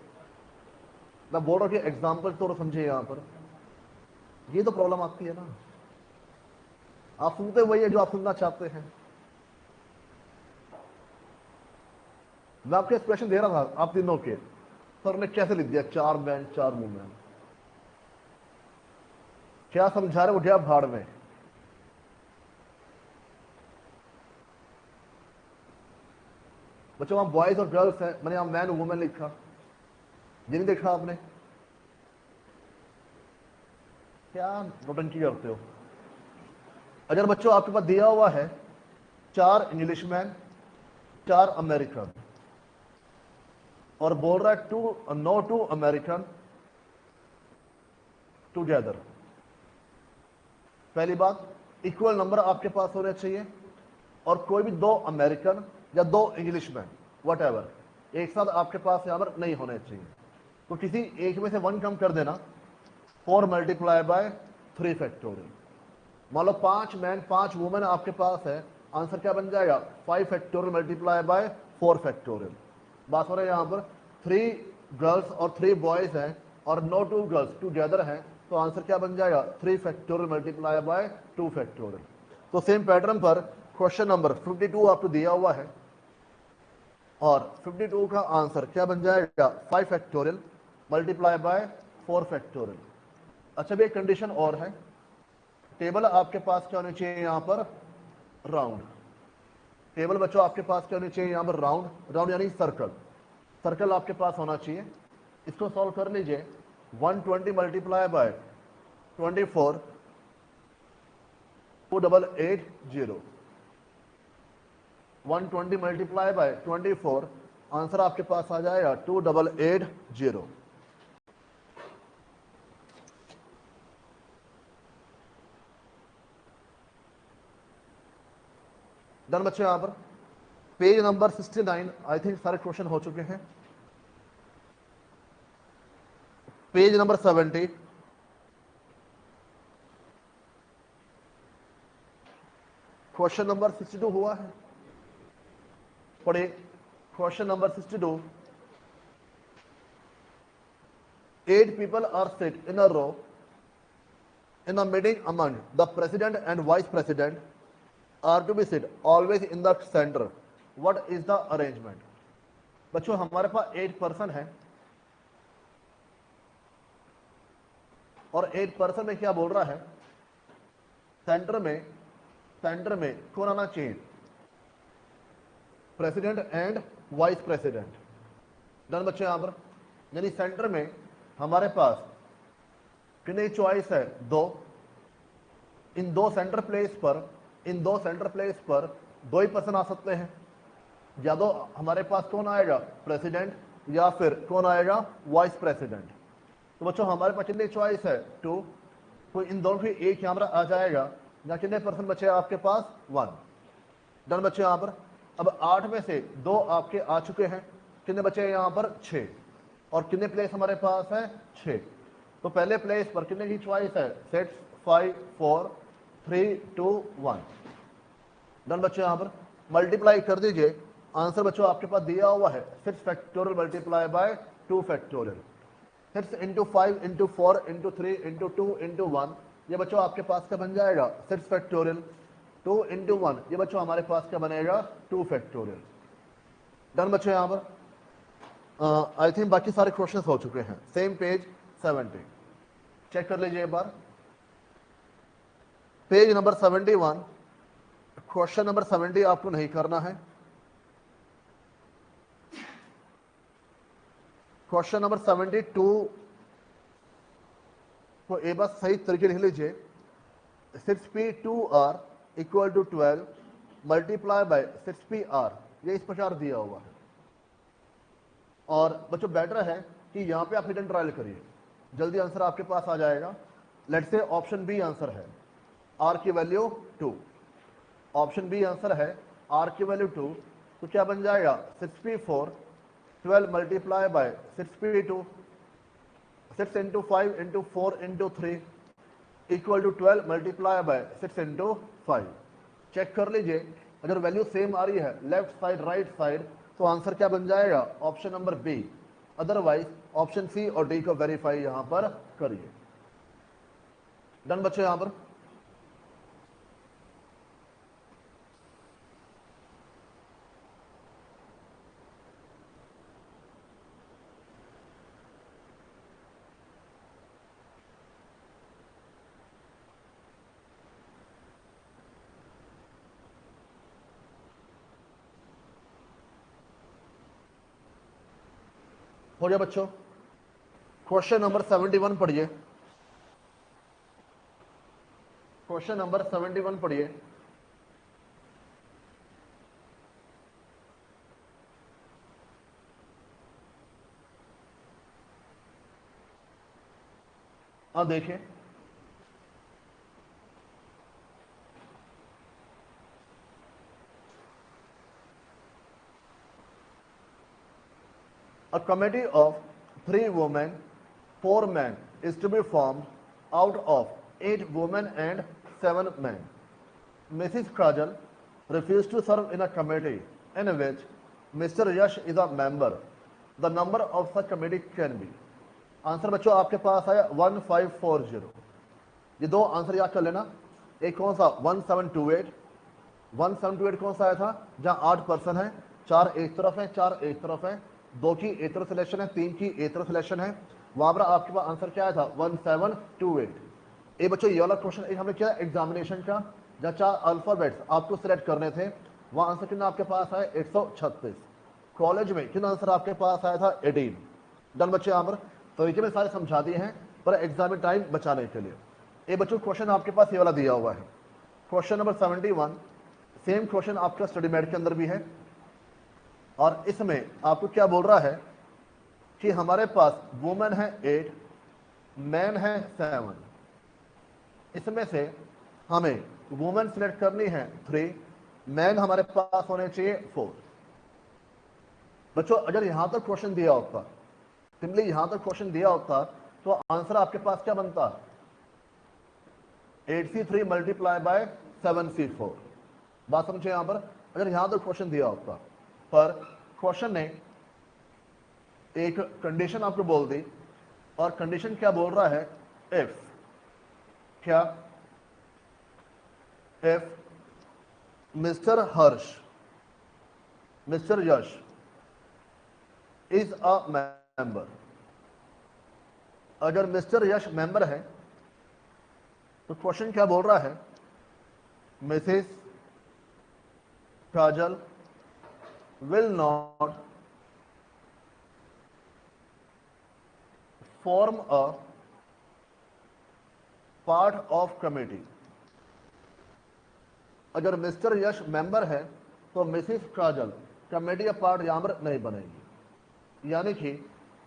[SPEAKER 1] मैं बोल रहा हूँ कि एग्जाम्पल तो समझिए, यहाँ पर ये तो प्रॉब्लम आती है ना, आप सुनते वही है जो आप सुनना चाहते हैं। मैं आपको एक्सप्रेशन दे रहा था आप तीनों के, सर ने कैसे लिख दिया 4 मैन 4 वुमेन, क्या समझा रहे, उठे भाड़ में। बच्चों वहां बॉयज और गर्ल्स है, मैंने यहां मैन वुमेन लिखा, ये नहीं देखा आपने, क्या नोटंकी करते हो। अगर बच्चों आपके पास दिया हुआ है 4 इंग्लिशमैन 4 अमेरिकन, और बोल रहा है नो टू अमेरिकन टुगेदर, पहली बात इक्वल नंबर आपके पास होने चाहिए, और कोई भी 2 अमेरिकन या 2 इंग्लिशमैन, वट एवर, एक साथ आपके पास यहाँ पर नहीं होने चाहिए। तो किसी एक में से 1 कम कर देना, 4 मल्टीप्लाई बाय 3 फैक्टोरियल। मान लो 5 मैन 5 वुमेन आपके पास है, आंसर क्या बन जाएगा 5 फैक्टोरियल मल्टीप्लाई बाय 4 फैक्टोरियल। बात हो रहा है यहाँ पर 3 गर्ल्स और 3 बॉयज हैं और नो 2 गर्ल्स टूगेदर हैं, तो आंसर क्या बन जाएगा 3 फैक्टोरियल मल्टीप्लाई बाय 2 फैक्टोरियल। तो सेम पैटर्न पर क्वेश्चन नंबर 52 आपको दिया हुआ है और 52 का आंसर क्या बन जाएगा 5 फैक्टोरियल मल्टीप्लाई बाय 4 फैक्टोरियल। अच्छा भी एक कंडीशन और है, टेबल आपके पास क्या होनी चाहिए यहाँ पर राउंड। टेबल बच्चों आपके पास क्या होनी चाहिए यहाँ पर राउंड, राउंड यानी सर्कल, सर्कल आपके पास होना चाहिए। इसको सॉल्व कर लीजिए, 120 multiply by 24 2880, 120 multiply by 24, answer आपके पास आ जाएगा 2880। डन बच्चों, यहां पर पेज नंबर 69 आई थिंक सारे क्वेश्चन हो चुके हैं। पेज नंबर 70, क्वेश्चन नंबर 62 हुआ है, पढ़िए question number 62। 8 people are sit in a row in a meeting among the president and vice president are to be sit always in the center. What is the arrangement? बच्चों हमारे पास 8 person है और 8 person में क्या बोल रहा है, सेंटर में कौन आना चाहिए, president and vice president. Done बच्चों, यहां पर यानी सेंटर में हमारे पास कितनी चॉइस है 2। इन दो सेंटर प्लेस पर 2 ही पर्सन आ सकते हैं, या तो हमारे पास कौन आएगा प्रेसिडेंट या फिर कौन आएगा वाइस प्रेसिडेंट। तो बच्चों हमारे पास कितनी चॉइस है 2, तो इन दोनों की एक कैमरा आ जाएगा, या कितने पर्सन बचे आपके पास 1। डन बच्चे, यहां पर अब 8 में से 2 आपके आ चुके हैं, कितने बचे यहां पर 6, और कितने प्लेस हमारे पास है 6। तो पहले प्लेस पर कितने की चॉइस है 6 5 4 3 2 1। डन बच्चे, यहां पर मल्टीप्लाई कर दीजिए, आंसर बच्चों आपके पास दिया हुआ है 6 factorial multiply by 2 factorial. 6 into 5 into 4 into 3 into 2 into 1, ये बच्चों आपके पास क्या बन जाएगा 6 फैक्टोरियल। 2 इंटू 1, ये बच्चों हमारे पास क्या बनेगा 2 फैक्टोरियल। डन बच्चों, यहां पर आई थिंक बाकी सारे क्वेश्चन हो चुके हैं। सेम पेज 70 चेक कर लीजिए एक बार, पेज नंबर 71, क्वेश्चन नंबर 70 आपको नहीं करना है। क्वेश्चन नंबर 72 को एक बार सही तरीके लिख लीजिए, 6p2r equal to 12 multiply bye 6pr, ये इस प्रकार दिया हुआ है। और बच्चों बेटर है कि यहां पे आप हिडन ट्रायल करिए, जल्दी आंसर आपके पास आ जाएगा। Let's say option B answer है, r की वैल्यू 2, ऑप्शन बी आंसर है r की वैल्यू 2, तो क्या बन जाएगा 6p4 12 multiply by 6p2, 6 into 5 into 4 into 3 equal to 12 multiply by 6 into 5। Check कर लीजिए, अगर वैल्यू सेम आ रही है लेफ्ट साइड राइट साइड, तो आंसर क्या बन जाएगा option number B, otherwise option C और डी को वेरीफाई यहां पर करिए। डन बच्चों, यहां पर हो गया बच्चों। क्वेश्चन नंबर 71 पढ़िए, क्वेश्चन नंबर 71 पढ़िए। हाँ देखिए, A committee of 3 women, 4 men is to be formed out of 8 women and 7 men. Mrs. Kajal refused to serve in a committee in which Mr. Yash is a member. The number of such committee can be. Answer बच्चों आपके पास आया 1540। ये दो answer याद कर लेना। एक कौन सा 1728, 1728 कौन सा आया था जहां 8 पर्सन है, 4 एक तरफ है 4 एक तरफ है, 2 की एक तरफ सिलेक्शन है 3 की एक तरफ सिलेक्शन है, वहां पर आपके पास आंसर क्या आया था 1728। ये बच्चों ये वाला क्वेश्चन एक हमने किया एग्जामिनेशन का, जहां 4 अल्फाबेट्स आपको सिलेक्ट करने थे, वहां आंसर कितना आपके पास आया 136। कॉलेज में कितना आंसर आपके पास आया था 18। डन बच्चे, यहाँ पर तरीके में सारे समझा दिए हैं पर एग्जाम में टाइम बचाने के लिए। ये बच्चों क्वेश्चन आपके पास ये वाला दिया हुआ है, क्वेश्चन नंबर 71। सेम क्वेश्चन आपका स्टडी मेट के अंदर भी है और इसमें आपको क्या बोल रहा है कि हमारे पास वुमेन है 8, मैन है 7। इसमें से हमें वुमेन सिलेक्ट करनी है 3, मैन हमारे पास होने चाहिए 4। बच्चों अगर यहां तक क्वेश्चन दिया होता, सिंपली यहां तक क्वेश्चन दिया होता तो आंसर आपके पास क्या बनता 8C3 मल्टीप्लाई बाय 7C4। बात समझे यहां पर, अगर यहां तक क्वेश्चन दिया होता, पर क्वेश्चन ने एक कंडीशन आपको बोल दी और कंडीशन क्या बोल रहा है इफ, क्या if mister Harsh, mister Yash is a member. अगर मिस्टर यश मेंबर है तो क्वेश्चन क्या बोल रहा है Mrs Kajal will not form a part of committee। अगर मिस्टर यश मेंबर है तो मिसेस काजल कमेटी का पार्ट यहां पर नहीं बनेगी, यानी कि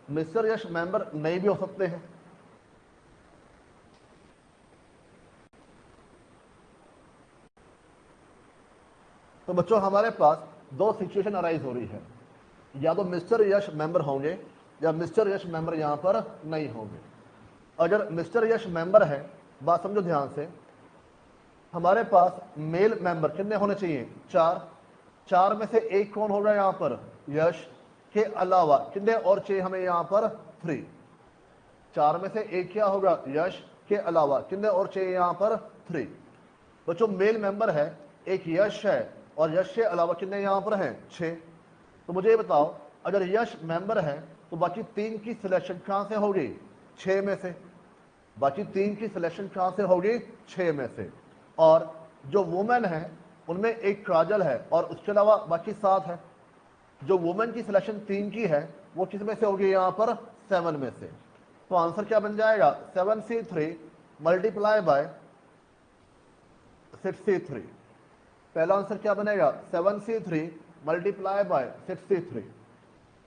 [SPEAKER 1] मिस्टर यश मेंबर नहीं भी हो सकते हैं। तो बच्चों हमारे पास दो सिचुएशन अराइज हो रही है, या तो मिस्टर यश मेंबर होंगे या मिस्टर यश मेंबर यहां पर नहीं होंगे। अगर मिस्टर यश मेंबर है, बात समझो ध्यान से, हमारे पास मेल मेंबर कितने होने चाहिए 4, 4 में से एक कौन होगा यहां पर यश, के अलावा कितने और चाहिए हमें यहां पर 3। 4 में से एक क्या होगा यश, के अलावा कितने और चाहिए यहां पर 3। बच्चों मेल मेंबर है, एक यश है और यश के अलावा कितने यहां पर हैं 6। तो मुझे ये बताओ अगर यश मेंबर है तो बाकी 3 की सिलेक्शन कहां से होगी 6 में से, बाकी 3 की सिलेक्शन कहां से होगी 6 में से। और जो वुमेन है उनमें एक काजल है और उसके अलावा बाकी 7 है। जो वुमेन की सिलेक्शन 3 की है वो किस में से होगी यहां पर 7 में से। तो आंसर क्या बन जाएगा 7C3 मल्टीप्लाई बाय 6C3। पहला आंसर क्या बनेगा 7C3 multiply by 6C3।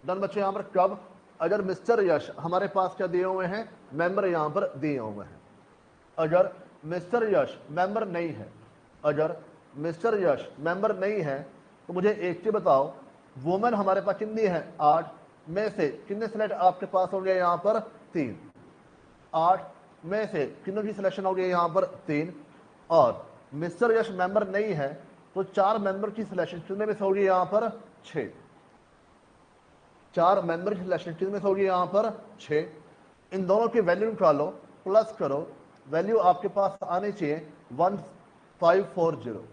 [SPEAKER 1] Done बच्चे, यहां पर कब, अगर मिस्टर यश हमारे पास क्या दिए हुए हैं मेंबर यहां पर दिए हुए हैं। अगर मिस्टर यश मेंबर नहीं है, अगर मिस्टर यश मेंबर नहीं है तो मुझे एक चीज बताओ, वुमेन हमारे पास कितनी है 8 में से कितने सिलेक्ट आपके पास होंगे यहां पर 3। 8 में से कितनों की सिलेक्शन होगी यहां पर 3। और मिस्टर यश मेंबर नहीं है तो 4 मेंबर की सिलेक्शन कितने में से होगी यहां पर 6। 4 मेंबर की सिलेक्शन कितने में से होगी यहां पर 6। इन दोनों की वैल्यू निकालो, प्लस करो, वैल्यू आपके पास आनी चाहिए 1540।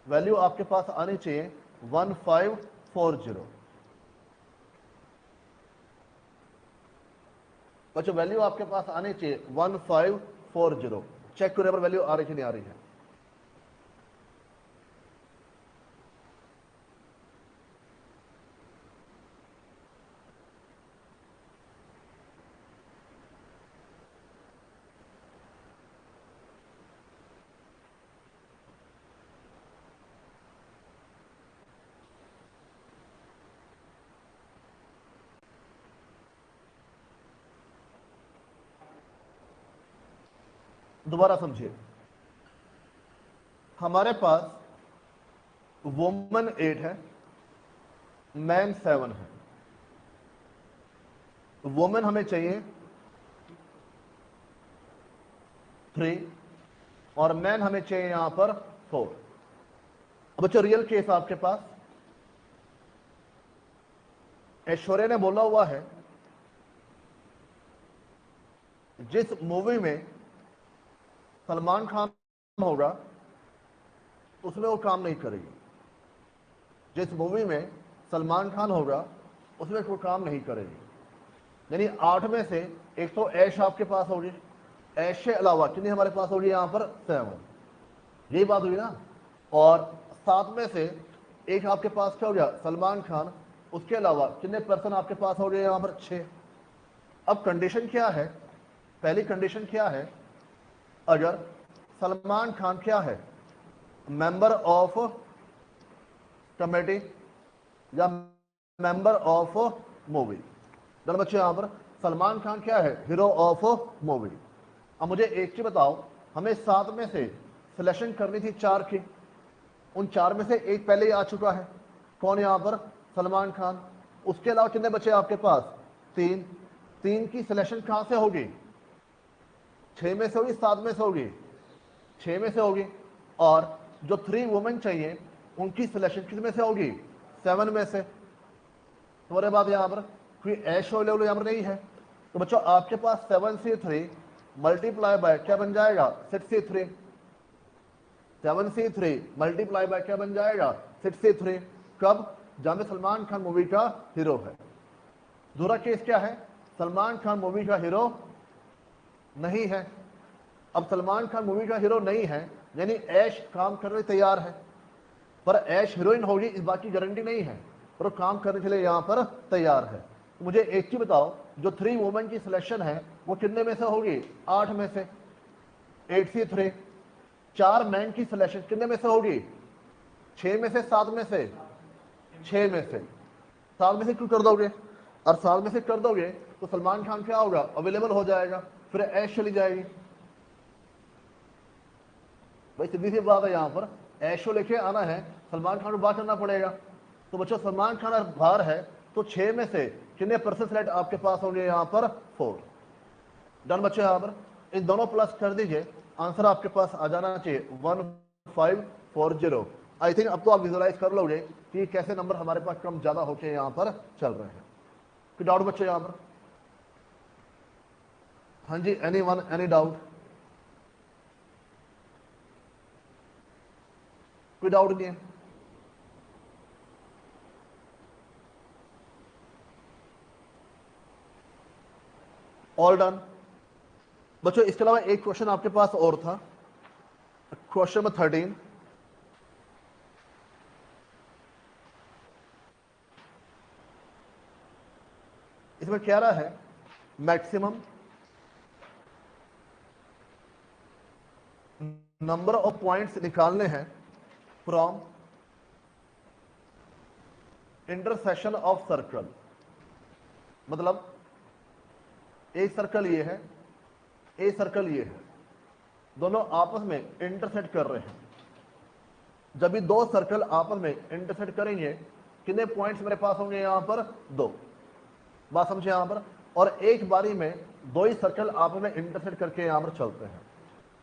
[SPEAKER 1] वैल्यू आपके पास आनी चाहिए 1540। बच्चों वैल्यू आपके पास आनी चाहिए 1540। चेक करो वैल्यू आ रही कि नहीं आ रही है। दोबारा समझिए, हमारे पास वुमेन 8 है, मैन 7 है। वुमेन हमें चाहिए 3 और मैन हमें चाहिए यहां पर 4। अब बच्चों रियल केस आपके पास ऐश्वर्या ने बोला हुआ है जिस मूवी में सलमान खान होगा उसमें वो काम नहीं करेगी। जिस मूवी में सलमान खान होगा उसमें वो काम नहीं करेगी। यानी 8 में से एक तो ऐश आपके पास होगी, ऐश के अलावा कितनी हमारे पास होगी यहां पर 7। यही बात हुई ना। और 7 में से एक आपके पास क्या हो गया सलमान खान, उसके अलावा कितने पर्सन आपके पास हो गए यहां पर 6। अब कंडीशन क्या है, पहली कंडीशन क्या है, अगर सलमान खान क्या है मेंबर ऑफ कमेटी या मेंबर ऑफ मूवी। डन बच्चे यहां पर सलमान खान क्या है हीरो ऑफ मूवी। अब मुझे एक चीज बताओ, हमें 7 में से सिलेक्शन करनी थी 4 की, उन 4 में से एक पहले ही आ चुका है, कौन यहां पर सलमान खान। उसके अलावा कितने बचे आपके पास 3। 3 की सिलेक्शन कहां से होगी 6 में से होगी 7 में से होगी 6 में से होगी। और जो 3 वुमेन चाहिए उनकी सिलेक्शन किस में से होगी 7 में से। तुम्हारे बाद यहां पर कोई ऐश अवेलेबल यहां पर नहीं है, तो बच्चों आपके पास 7C3 मल्टीप्लाई बाय क्या बन जाएगा 6C3। 7C3 मल्टीप्लाई बाय क्या बन जाएगा 6C3। कब, जहां पे सलमान खान मूवी का हीरो है। दूसरा केस क्या है, सलमान खान मूवी का हीरो नहीं है। अब सलमान खान मूवी का हीरो नहीं है यानी ऐश काम करने तैयार है, पर ऐश हीरोइन होगी इस बात की गारंटी नहीं है, पर वो काम करने के लिए यहां पर तैयार है। तो मुझे एक चीज बताओ, जो 3 वुमेन की सिलेक्शन है वो कितने में से होगी 8 में से 8C3। 4 मैन की सिलेक्शन कितने में से होगी 6 में से 7 में से 6 में से। 7 में से क्यों कर दोगे, और 7 में से कर दोगे तो सलमान खान क्या होगा अवेलेबल हो जाएगा, फिर ऐश चली जाएगी। भाई सीधी सी बात है, यहां पर ऐशो लेके आना है सलमान खान को बात करना पड़ेगा। तो बच्चों सलमान खान अगर बाहर है तो 6 में से कितने परसेंट सेलेक्ट आपके पास होंगे यहां पर 4। डन बच्चों, यहां पर इन दोनों प्लस कर दीजिए, आंसर आपके पास आ जाना चाहिए 1540। आई थिंक अब तो आप विजुलाइज कर लोगे कि कैसे नंबर हमारे पास कम ज्यादा होके यहां पर चल रहे हैं। कोई डाउट बच्चों यहां पर? हाँ जी, एनी वन एनी डाउट? कोई डाउट नहीं है? ऑल डन बच्चों। इसके अलावा एक क्वेश्चन आपके पास और था, क्वेश्चन नंबर 13। इसमें क्या रहा है, मैक्सिमम नंबर ऑफ पॉइंट्स निकालने हैं फ्रॉम इंटरसेक्शन ऑफ सर्कल। मतलब एक सर्कल ये है, एक सर्कल ये है, दोनों आपस में इंटरसेक्ट कर रहे हैं। जब भी 2 सर्कल आपस में इंटरसेक्ट करेंगे कितने पॉइंट्स मेरे पास होंगे यहां पर 2। बात समझे यहां पर? और एक बारी में 2 ही सर्कल आपस में इंटरसेक्ट करके यहां पर चलते हैं।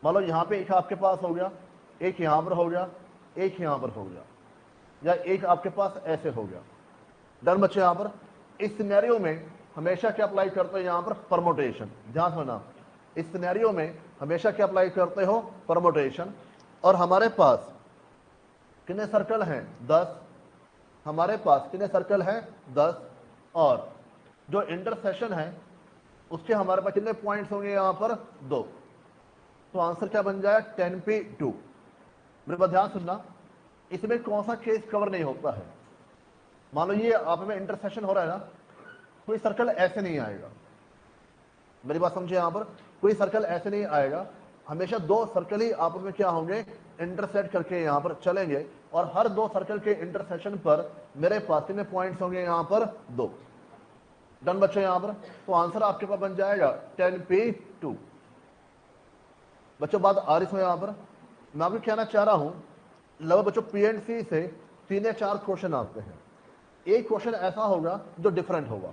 [SPEAKER 1] मान लो यहां पे एक आपके पास हो गया, एक यहां पर हो गया, एक यहां पर हो गया, या एक आपके पास ऐसे हो गया। डन बच्चे, यहां पर इस सिनेरियो में हमेशा क्या अप्लाई करते हो यहां पर परमोटेशन। ध्यान सुना, इस सिनेरियो में हमेशा क्या अप्लाई करते हो परमोटेशन। और हमारे पास कितने सर्कल हैं 10। हमारे पास कितने सर्कल हैं 10, और जो इंटरसेक्शन है उसके हमारे पास कितने पॉइंट्स होंगे यहां पर 2। तो आंसर क्या बन जाएगा 10P2। मेरे पास ध्यान सुनना, इसमें कौन सा केस कवर नहीं होता है। मान लो ये आप में इंटरसेक्शन हो रहा है ना, कोई सर्कल ऐसे नहीं आएगा। मेरी बात समझिए, यहां पर कोई सर्कल ऐसे नहीं आएगा, हमेशा 2 सर्कल ही आपस में क्या होंगे इंटरसेक्ट करके यहां पर चलेंगे, और हर 2 सर्कल के इंटरसेक्शन पर मेरे पास कितने पॉइंट्स होंगे यहां पर 2। डन बच्चों यहां पर, तो आंसर आपके पास बन जाएगा 10P2। बच्चों बात आ रही है यहां पर, मैं आपको कहना चाह रहा हूं लगभग बच्चों P&C से 3 या 4 क्वेश्चन आते हैं। एक क्वेश्चन ऐसा होगा जो डिफरेंट होगा,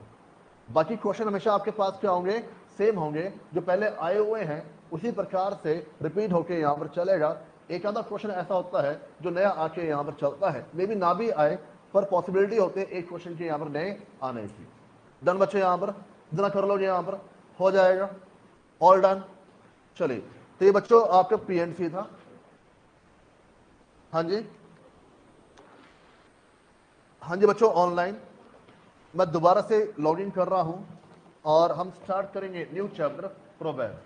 [SPEAKER 1] बाकी क्वेश्चन हमेशा आपके पास क्या होंगे, सेम होंगे, जो पहले आए हुए हैं उसी प्रकार से रिपीट होके यहाँ पर चलेगा। एक आधा क्वेश्चन ऐसा होता है जो नया आके यहाँ पर चलता है, मे भी ना भी आए, पर पॉसिबिलिटी होती है एक क्वेश्चन के यहाँ पर नए आने की। डन बच्चे, यहाँ पर इतना कर लो, यहाँ पर हो जाएगा, ऑल डन। चलिए, तो ये बच्चों आपका पीएनसी था। हाँ जी, हाँ जी बच्चों, ऑनलाइन मैं दोबारा से लॉगिन कर रहा हूं और हम स्टार्ट करेंगे न्यू चैप्टर प्रोबेब।